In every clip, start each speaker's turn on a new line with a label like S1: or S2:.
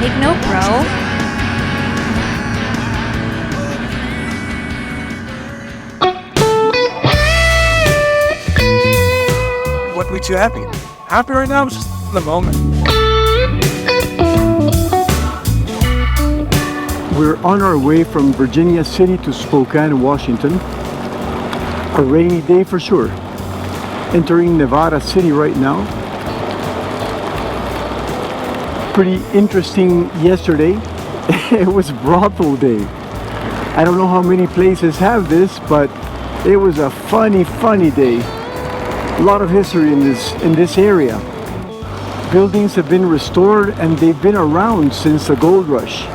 S1: Take note, bro.
S2: What makes you happy? Happy right now is just the moment.
S3: We're on our way from Virginia City to Spokane, Washington. A rainy day for sure. Entering Nevada City right now. Pretty interesting yesterday. It was brothel day. I don't know how many places have this, but it was a funny day. A lot of history in this area. Buildings have been restored and they've been around since the gold rush,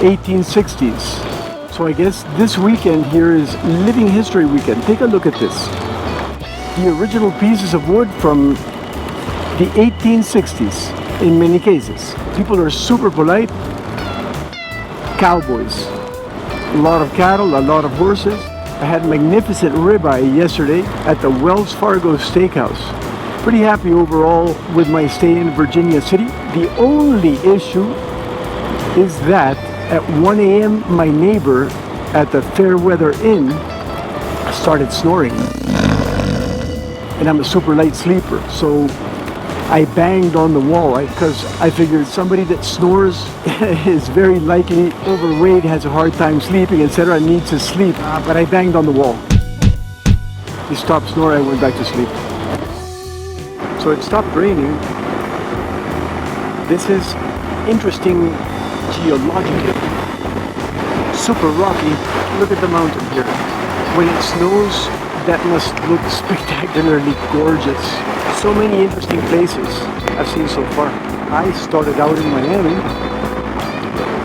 S3: 1860s. So I guess this weekend here is Living History Weekend. Take a look at this. The original pieces of wood from the 1860s in many cases. People are super polite. Cowboys. A lot of cattle, a lot of horses. I had magnificent ribeye yesterday at the Wells Fargo Steakhouse. Pretty happy overall with my stay in Virginia City. The only issue is that at 1 a.m. my neighbor at the Fairweather Inn started snoring. And I'm a super light sleeper, so I banged on the wall because I figured somebody that snores is very likely overweight, has a hard time sleeping, etc., needs to sleep. But I banged on the wall. He stopped snoring, I went back to sleep. So it stopped raining. This is interesting geologically. Super rocky. Look at the mountain here. When it snows, that must look spectacularly gorgeous. So many interesting places I've seen so far. I started out in Miami,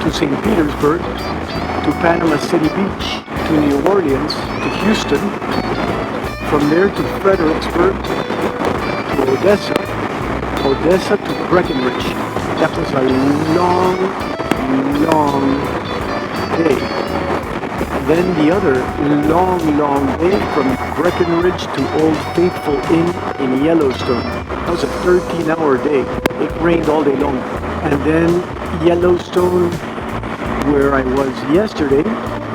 S3: to St. Petersburg, to Panama City Beach, to New Orleans, to Houston, from there to Fredericksburg, to Odessa to Breckenridge. That was a long day. Then the other long day from Breckenridge to Old Faithful Inn in Yellowstone. That was a 13-hour day. It rained all day long. And then Yellowstone, where I was yesterday,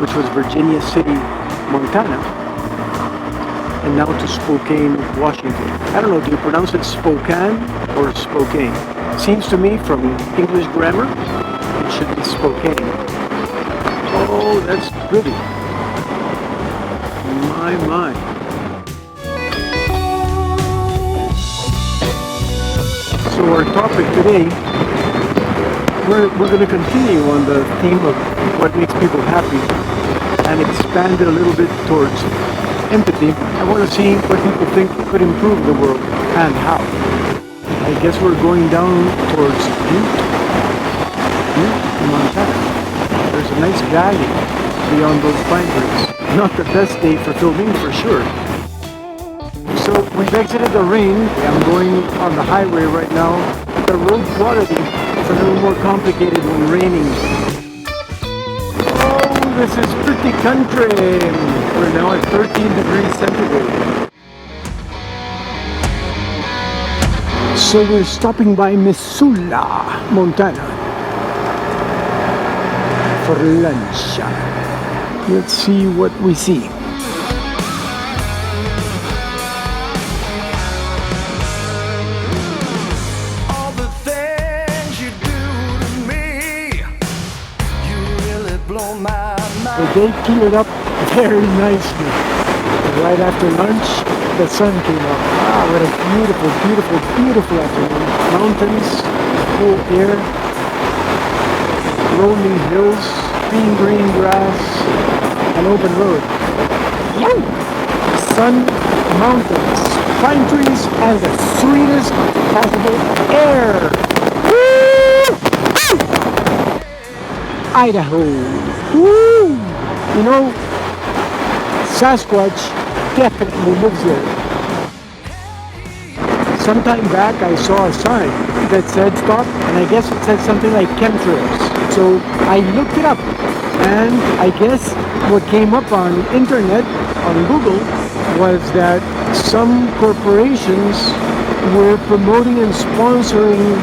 S3: which was Virginia City, Montana. And now to Spokane, Washington. I don't know, do you pronounce it Spokane or Spokane? Seems to me from English grammar, it should be Spokane. Oh, that's pretty. My. So our topic today, we're going to continue on the theme of what makes people happy and expand it a little bit towards empathy. I want to see what people think could improve the world and how. I guess we're going down towards Butte, Montana. There's a nice valley beyond those pine trees. Not the best day for filming for sure. So we've exited the rain. I'm going on the highway right now. The road quality is a little more complicated when raining. Oh, this is pretty country. We're now at 13 degrees centigrade. So we're stopping by Missoula, Montana for lunch. Let's see what we see.
S4: All the things you do to me, you really blow my mind.
S3: The day cleared up very nicely. Right after lunch, the sun came up. Ah, what a beautiful afternoon. Mountains, cool air, rolling hills, green grass, an open road. Sun, mountains, pine trees, and the sweetest possible air. Idaho. Woo! You know, Sasquatch definitely lives there. Some time back I saw a sign that said stop, and I guess it said something like Chemtrails. So I looked it up, and I guess what came up on internet, on Google, was that some corporations were promoting and sponsoring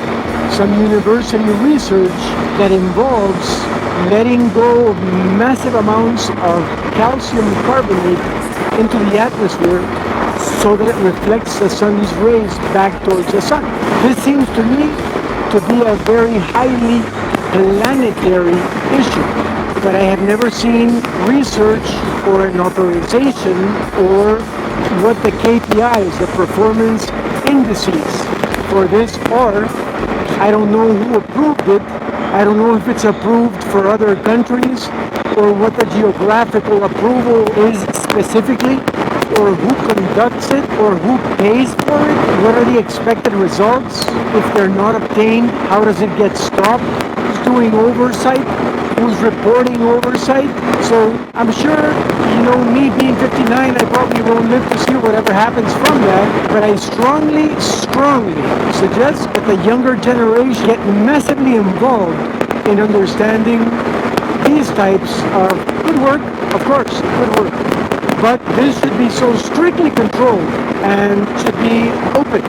S3: some university research that involves letting go of massive amounts of calcium carbonate into the atmosphere so that it reflects the sun's rays back towards the sun. This seems to me to be a very highly planetary issue, but I have never seen research or an authorization or what the KPIs, the performance indices for this are. I don't know who approved it. I don't know if it's approved for other countries or what the geographical approval is specifically, or who conducts it, or who pays for it. What are the expected results? If they're not obtained, how does it get stopped? Who's doing oversight? Who's reporting oversight? So I'm sure, me being 59, I probably won't live to see whatever happens from that, but I strongly suggest that the younger generation get massively involved in understanding these types of good work, of course, good work. But this should be so strictly controlled and should be open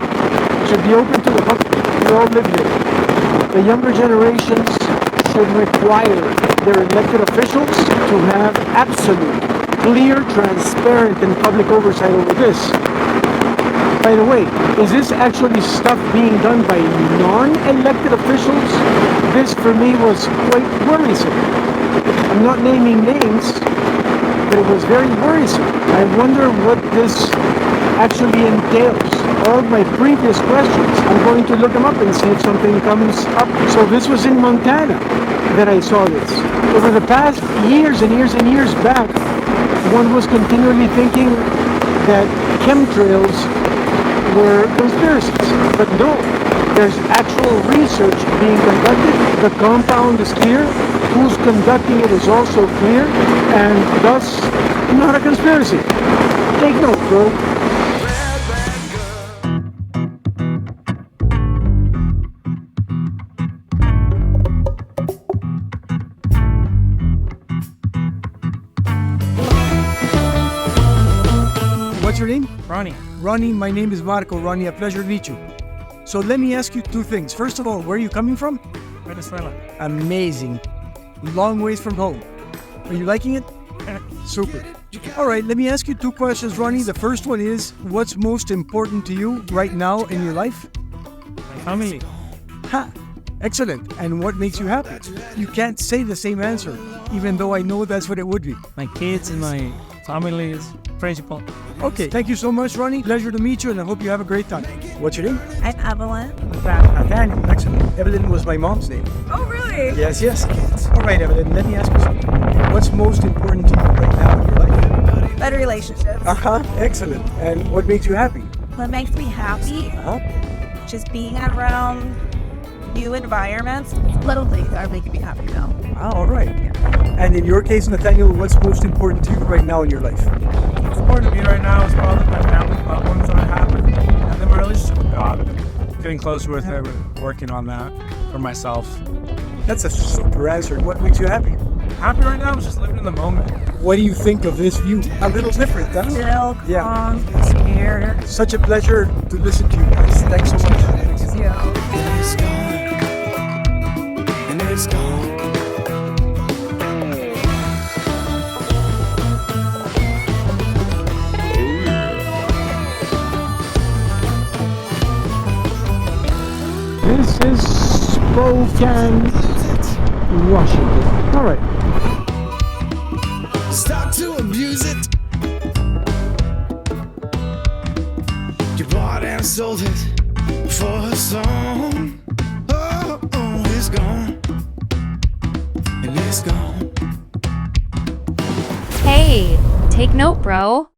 S3: to the public. We all live here. The younger generations should require their elected officials to have absolute, clear, transparent, and public oversight over this. By the way, is this actually stuff being done by non-elected officials? This for me was quite worrisome. I'm not naming names, but it was very worrisome. I wonder what this actually entails. All of my previous questions, I'm going to look them up and see if something comes up. So this was in Montana that I saw this. Over the past years and years and years back, one was continually thinking that chemtrails were conspiracies. But no, there's actual research being conducted. The compound is clear. Who's conducting it is also clear, and thus not a conspiracy. Take note, bro.
S2: What's your name?
S1: Ronnie.
S2: Ronnie, my name is Marco. Ronnie, a pleasure to meet you. So let me ask you two things. First of all, where are you coming from?
S1: Venezuela.
S2: Amazing. Long ways from home. Are you liking it? Super. All right, let me ask you two questions, Ronnie. The first one is, what's most important to you right now in your life?
S1: My family.
S2: Ha! Excellent. And what makes you happy? You can't say the same answer, even though I know that's what it would be.
S1: My kids and my family is principal.
S2: Okay, thank you so much, Ronnie. Pleasure to meet you, and I hope you have a great time. What's your name?
S5: I'm Evelyn.
S2: Nathaniel. Excellent. Evelyn was my mom's name.
S5: Oh, really?
S2: Yes. All right, Evelyn, let me ask you something. What's most important to you right now in your life?
S5: Better relationships.
S2: Excellent. And what makes you happy?
S5: What makes me happy? Just being around new environments. Little things are making me happy now.
S2: All right. And in your case, Nathaniel, what's most important to you right now in your life?
S1: What's important to me right now is probably my family problems that I have, and then my relationship with God. Getting closer with Him and working on that for myself.
S2: That's a super answer. What makes you happy?
S1: Happy right now is just living in the moment.
S2: What do you think of this view? A little different, huh?
S5: Still
S2: Yeah.
S5: calm, scared.
S2: Such a pleasure to listen to you guys. Thanks so much.
S5: Yeah.
S4: It's gone, and it's gone.
S3: This is Spokane, Washington. All right.
S4: Start to abuse it. You bought and sold it for a song. Oh, it's gone, and it's gone.
S6: Hey, take note, bro.